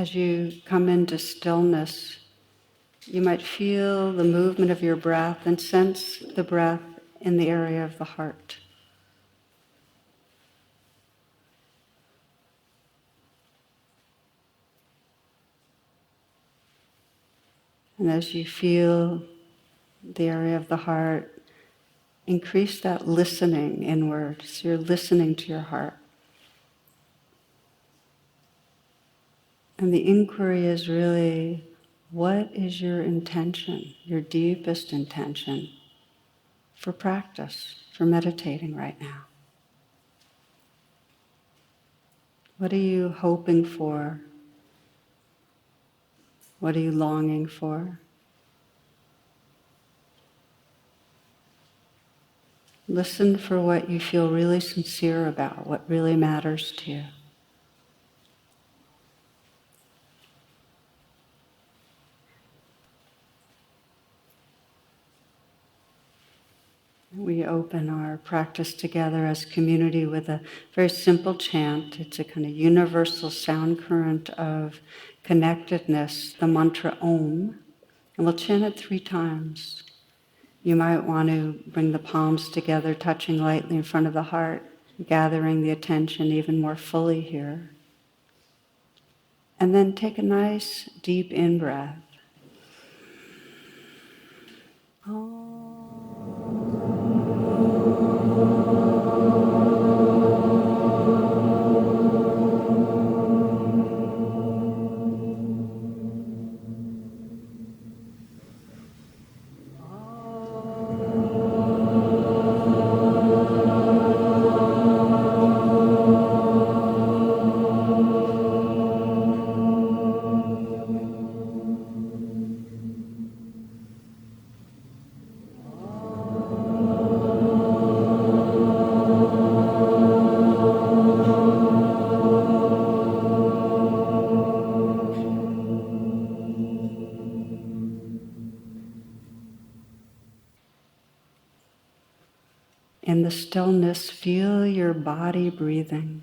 As you come into stillness, you might feel the movement of your breath and sense the breath in the area of the heart. And as you feel the area of the heart, increase that listening inward. So you're listening to your heart. And the inquiry is really, what is your intention, your deepest intention for practice, for meditating right now? What are you hoping for? What are you longing for? Listen for what you feel really sincere about, what really matters to you. We open our practice together as community with a very simple chant. It's a kind of universal sound current of connectedness, the mantra Om. And we'll chant it 3 times. You might want to bring the palms together, touching lightly in front of the heart, gathering the attention even more fully here. And then take a nice deep in-breath. In the stillness, feel your body breathing.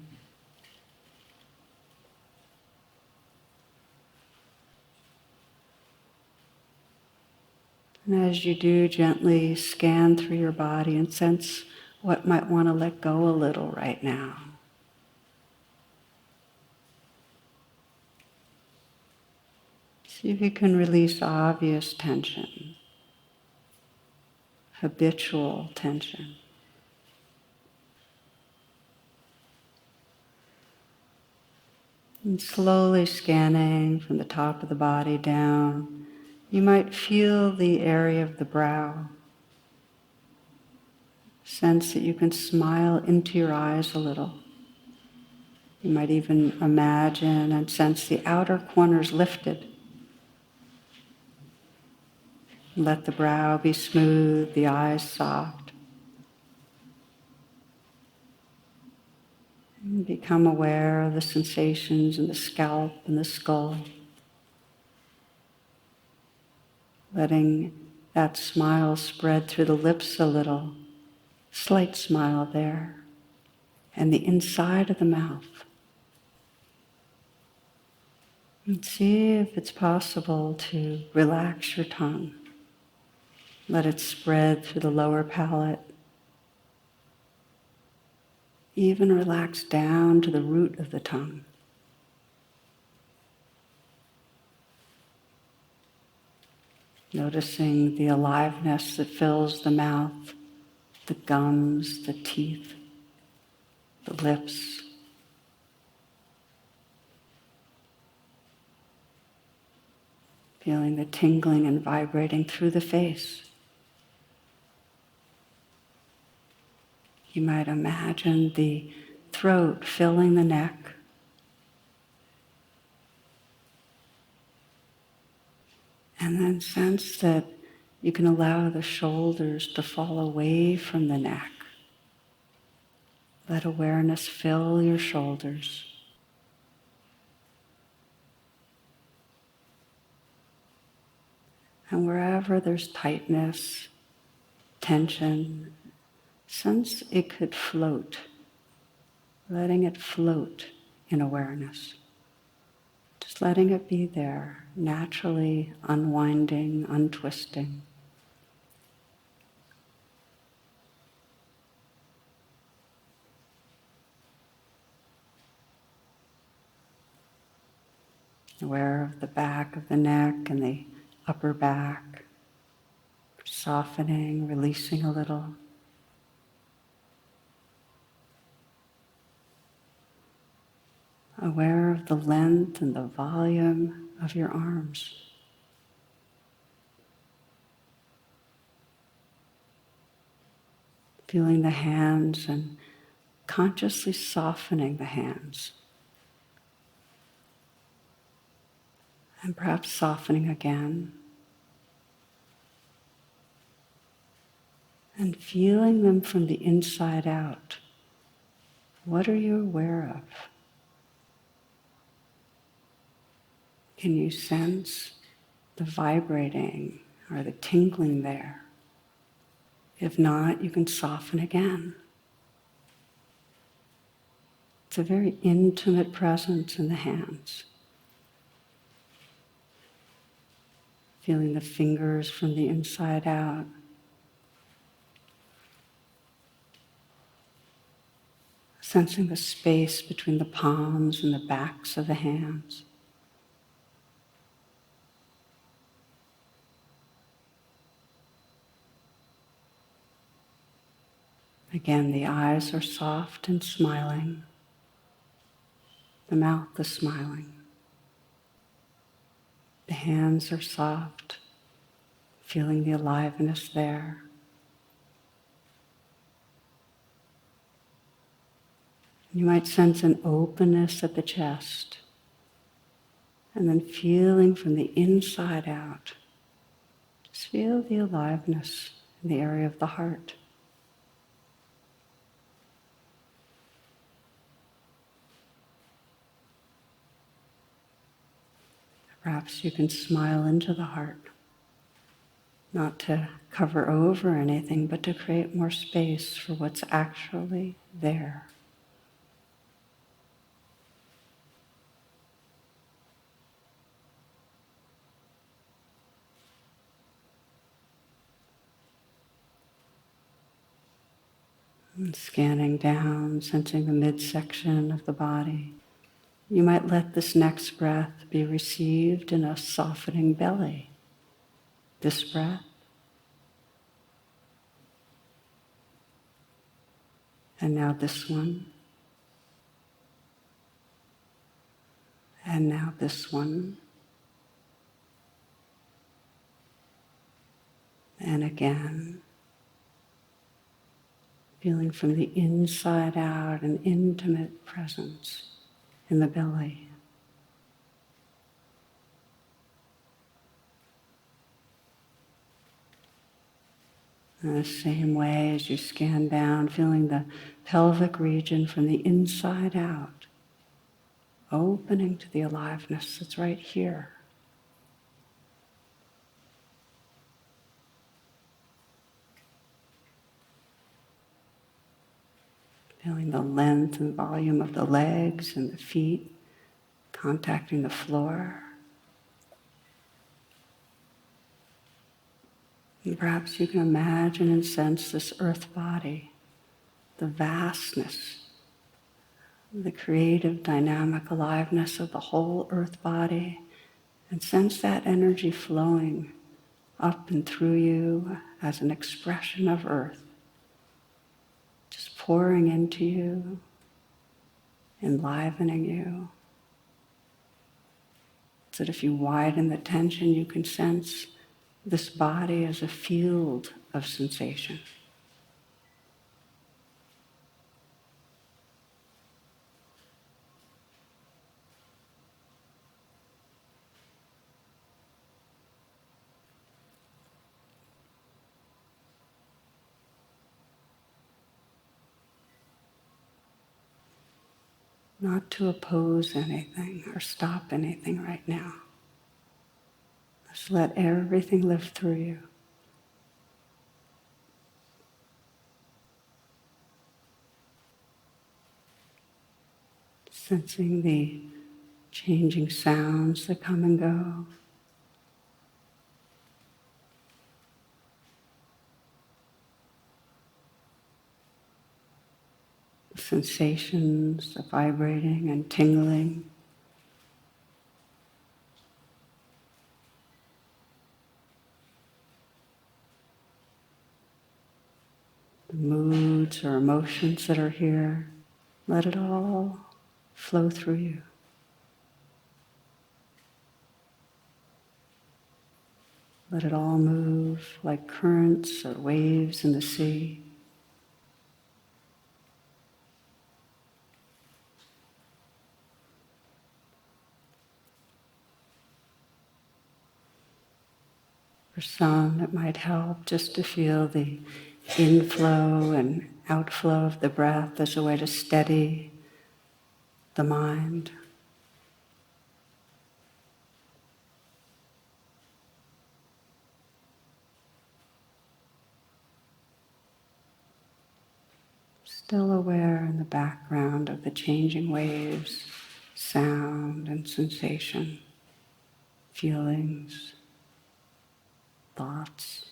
And as you do, gently scan through your body and sense what might want to let go a little right now. See if you can release obvious tension, habitual tension. And slowly scanning from the top of the body down, you might feel the area of the brow. Sense that you can smile into your eyes a little. You might even imagine and sense the outer corners lifted. Let the brow be smooth, the eyes soft. And become aware of the sensations in the scalp and the skull. Letting that smile spread through the lips a little. Slight smile there. And the inside of the mouth. And see if it's possible to relax your tongue. Let it spread through the lower palate. Even relax down to the root of the tongue. Noticing the aliveness that fills the mouth, the gums, the teeth, the lips. Feeling the tingling and vibrating through the face. You might imagine the throat filling the neck. And then sense that you can allow the shoulders to fall away from the neck. Let awareness fill your shoulders. And wherever there's tightness, tension, sense it could float, letting it float in awareness. Just letting it be there, naturally unwinding, untwisting. Aware of the back of the neck and the upper back, softening, releasing a little. Aware of the length and the volume of your arms. Feeling the hands and consciously softening the hands. And perhaps softening again. And feeling them from the inside out. What are you aware of? Can you sense the vibrating or the tingling there? If not, you can soften again. It's a very intimate presence in the hands. Feeling the fingers from the inside out. Sensing the space between the palms and the backs of the hands. Again, the eyes are soft and smiling. The mouth is smiling. The hands are soft, feeling the aliveness there. You might sense an openness at the chest, and then feeling from the inside out. Just feel the aliveness in the area of the heart. Perhaps you can smile into the heart, not to cover over anything, but to create more space for what's actually there. And scanning down, sensing the midsection of the body. You might let this next breath be received in a softening belly. This breath. And now this one. And now this one. And again. Feeling from the inside out an intimate presence in the belly. In the same way as you scan down, feeling the pelvic region from the inside out, opening to the aliveness that's right here. Feeling the length and volume of the legs and the feet contacting the floor. And perhaps you can imagine and sense this earth body, the vastness, the creative, dynamic aliveness of the whole earth body, and sense that energy flowing up and through you as an expression of earth, just pouring into you, enlivening you. So that if you widen the tension, you can sense this body as a field of sensation. Not to oppose anything or stop anything right now. Just let everything live through you. Sensing the changing sounds that come and go. Sensations of vibrating and tingling. The moods or emotions that are here, let it all flow through you. Let it all move like currents or waves in the sea. For some, it might help just to feel the inflow and outflow of the breath as a way to steady the mind. Still aware in the background of the changing waves, sound and sensation, feelings, thoughts.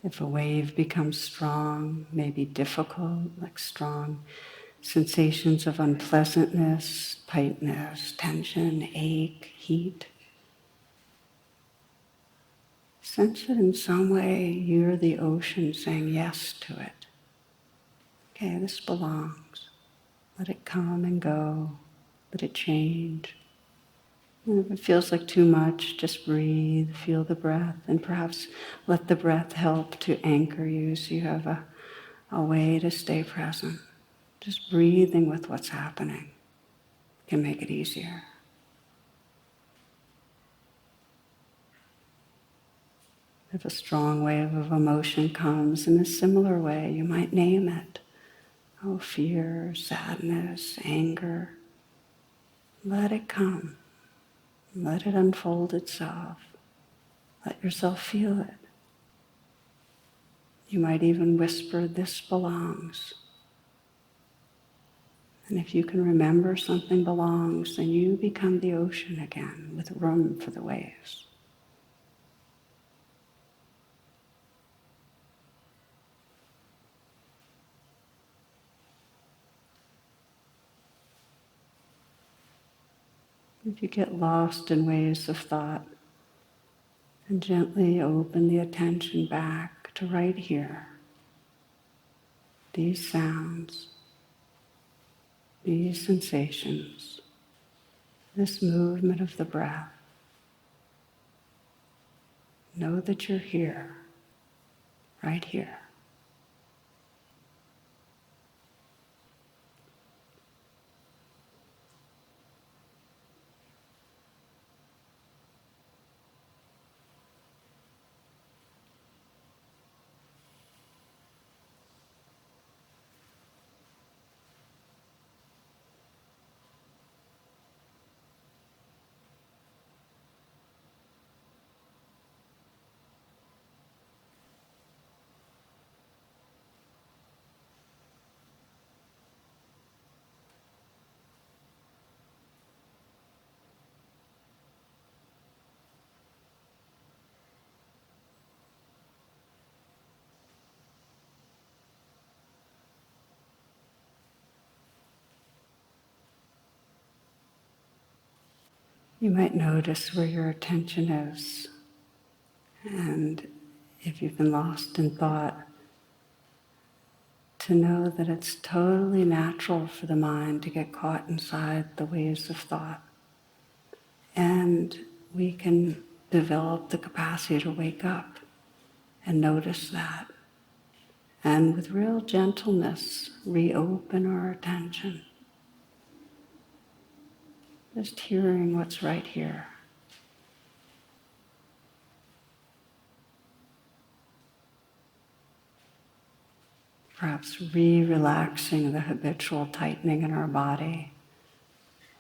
If a wave becomes strong, maybe difficult, like strong sensations of unpleasantness, tightness, tension, ache, heat, sense that in some way you're the ocean saying yes to it. Okay, this belongs. Let it come and go. Let it change. And if it feels like too much, just breathe, feel the breath, and perhaps let the breath help to anchor you so you have a way to stay present. Just breathing with what's happening can make it easier. If a strong wave of emotion comes in a similar way, you might name it. Oh, fear, sadness, anger. Let it come. Let it unfold itself. Let yourself feel it. You might even whisper, this belongs. And if you can remember something belongs, then you become the ocean again with room for the waves. If you get lost in waves of thought, and gently open the attention back to right here. These sounds, these sensations, this movement of the breath. Know that you're here, right here. You might notice where your attention is, and if you've been lost in thought, to know that it's totally natural for the mind to get caught inside the waves of thought. And we can develop the capacity to wake up and notice that. And with real gentleness, reopen our attention. Just hearing what's right here. perhaps re-relaxing the habitual tightening in our body,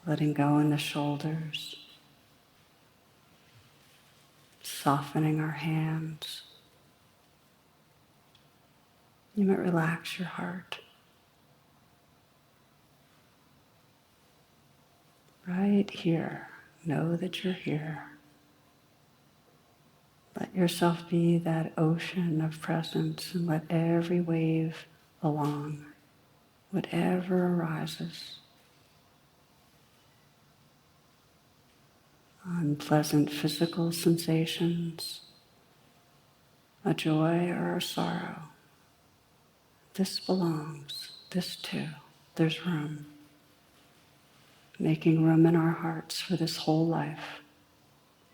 letting go in the shoulders, softening our hands. You might relax your heart. Right here, know that you're here. Let yourself be that ocean of presence and let every wave along, whatever arises. Unpleasant physical sensations, a joy or a sorrow. This belongs, this too, there's room. Making room in our hearts for this whole life,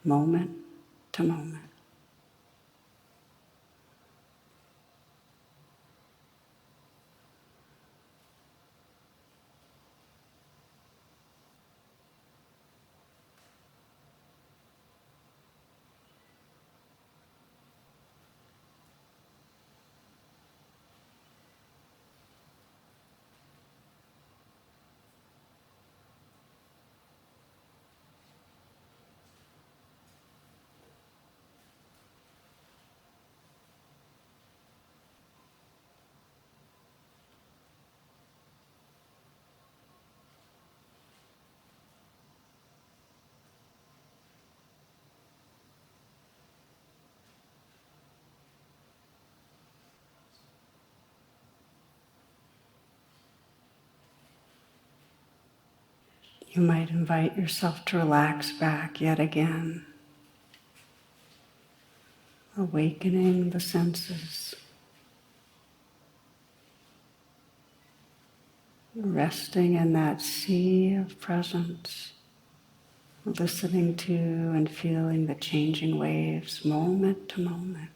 moment to moment. You might invite yourself to relax back yet again, awakening the senses, resting in that sea of presence, listening to and feeling the changing waves moment to moment.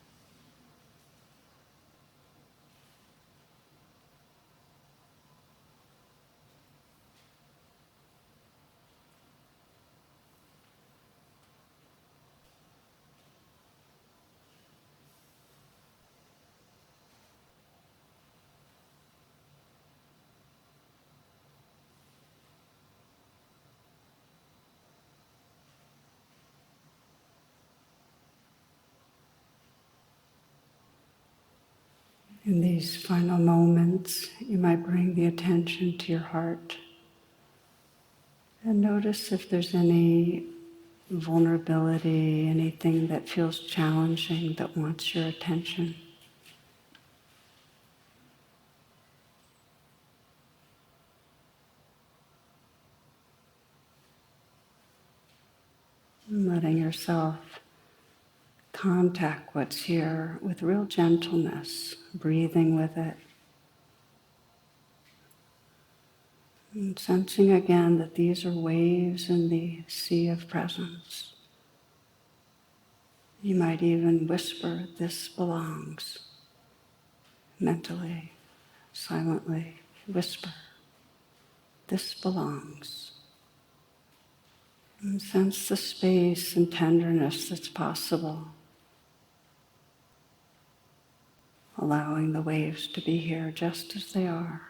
In these final moments, you might bring the attention to your heart and notice if there's any vulnerability, anything that feels challenging that wants your attention. And letting yourself contact what's here with real gentleness, breathing with it. And sensing again that these are waves in the sea of presence. You might even whisper, "This belongs," mentally, silently whisper, "This belongs." And sense the space and tenderness that's possible, allowing the waves to be here just as they are.